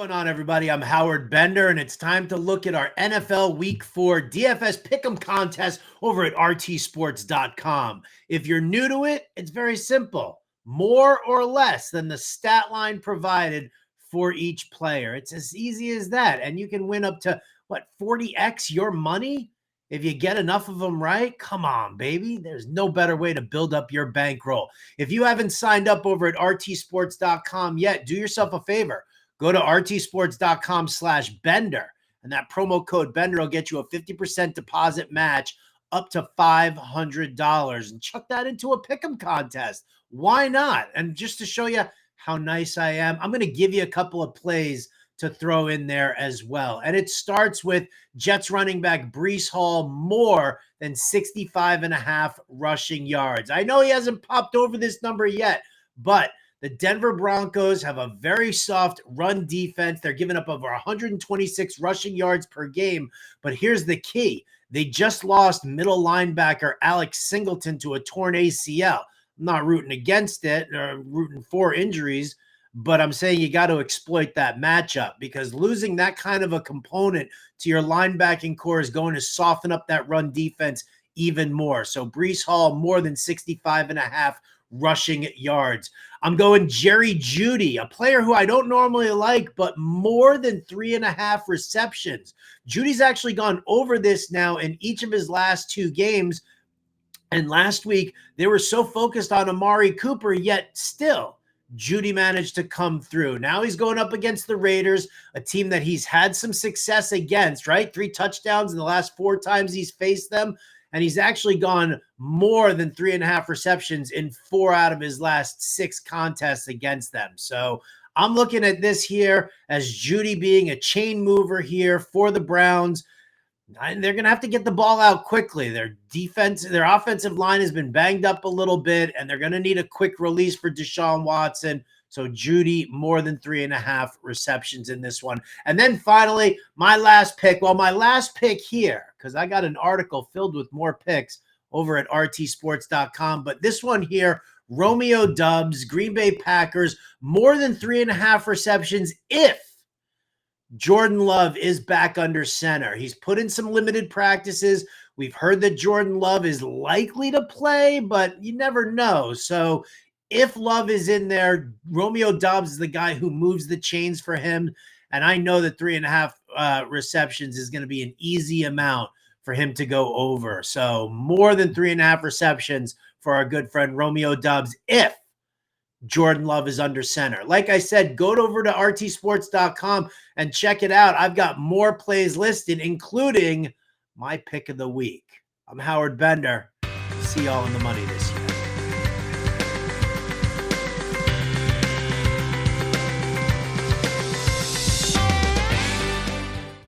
Going on, everybody? I'm Howard Bender, and it's time to look at our NFL Week 4 DFS Pickem contest over at RTSports.com. If you're new to it, it's very simple. More or less than the stat line provided for each player. It's as easy as that, and you can win up to, 40x your money? If you get enough of them right, come on, baby. There's no better way to build up your bankroll. If you haven't signed up over at RTSports.com yet, do yourself a favor. Go to rtsports.com/Bender, and that promo code Bender will get you a 50% deposit match up to $500. And chuck that into a pick'em contest. Why not? And just to show you how nice I am, I'm going to give you a couple of plays to throw in there as well. And it starts with Jets running back Breece Hall, more than 65.5 rushing yards. I know he hasn't popped over this number yet, but the Denver Broncos have a very soft run defense. They're giving up over 126 rushing yards per game. But here's the key. They just lost middle linebacker Alex Singleton to a torn ACL. I'm not rooting against it or rooting for injuries, but I'm saying you got to exploit that matchup, because losing that kind of a component to your linebacking core is going to soften up that run defense even more. So Breece Hall, more than 65.5 rushing yards. I'm going Jerry Jeudy, a player who I don't normally like, but more than 3.5 receptions. Judy's actually gone over this now in each of his last 2 games. And last week, they were so focused on Amari Cooper, yet still, Jeudy managed to come through. Now he's going up against the Raiders, a team that he's had some success against, right? 3 touchdowns in the last 4 times he's faced them. And he's actually gone more than 3.5 receptions in 4 out of his last 6 contests against them. So I'm looking at this here as Jeudy being a chain mover here for the Browns. And they're going to have to get the ball out quickly. Their offensive line has been banged up a little bit, and they're going to need a quick release for Deshaun Watson. So Jeudy, more than 3.5 receptions in this one. And then finally, my last pick. Well, my last pick here, because I got an article filled with more picks over at rtsports.com. But this one here, Romeo Doubs, Green Bay Packers, more than 3.5 receptions if Jordan Love is back under center. He's put in some limited practices. We've heard that Jordan Love is likely to play, but you never know. So if Love is in there, Romeo Doubs is the guy who moves the chains for him. And I know that 3.5 receptions is going to be an easy amount for him to go over. So more than 3.5 receptions for our good friend Romeo Doubs if Jordan Love is under center. Like I said, go over to rtsports.com and check it out. I've got more plays listed, including my pick of the week. I'm Howard Bender. See y'all in the money this year.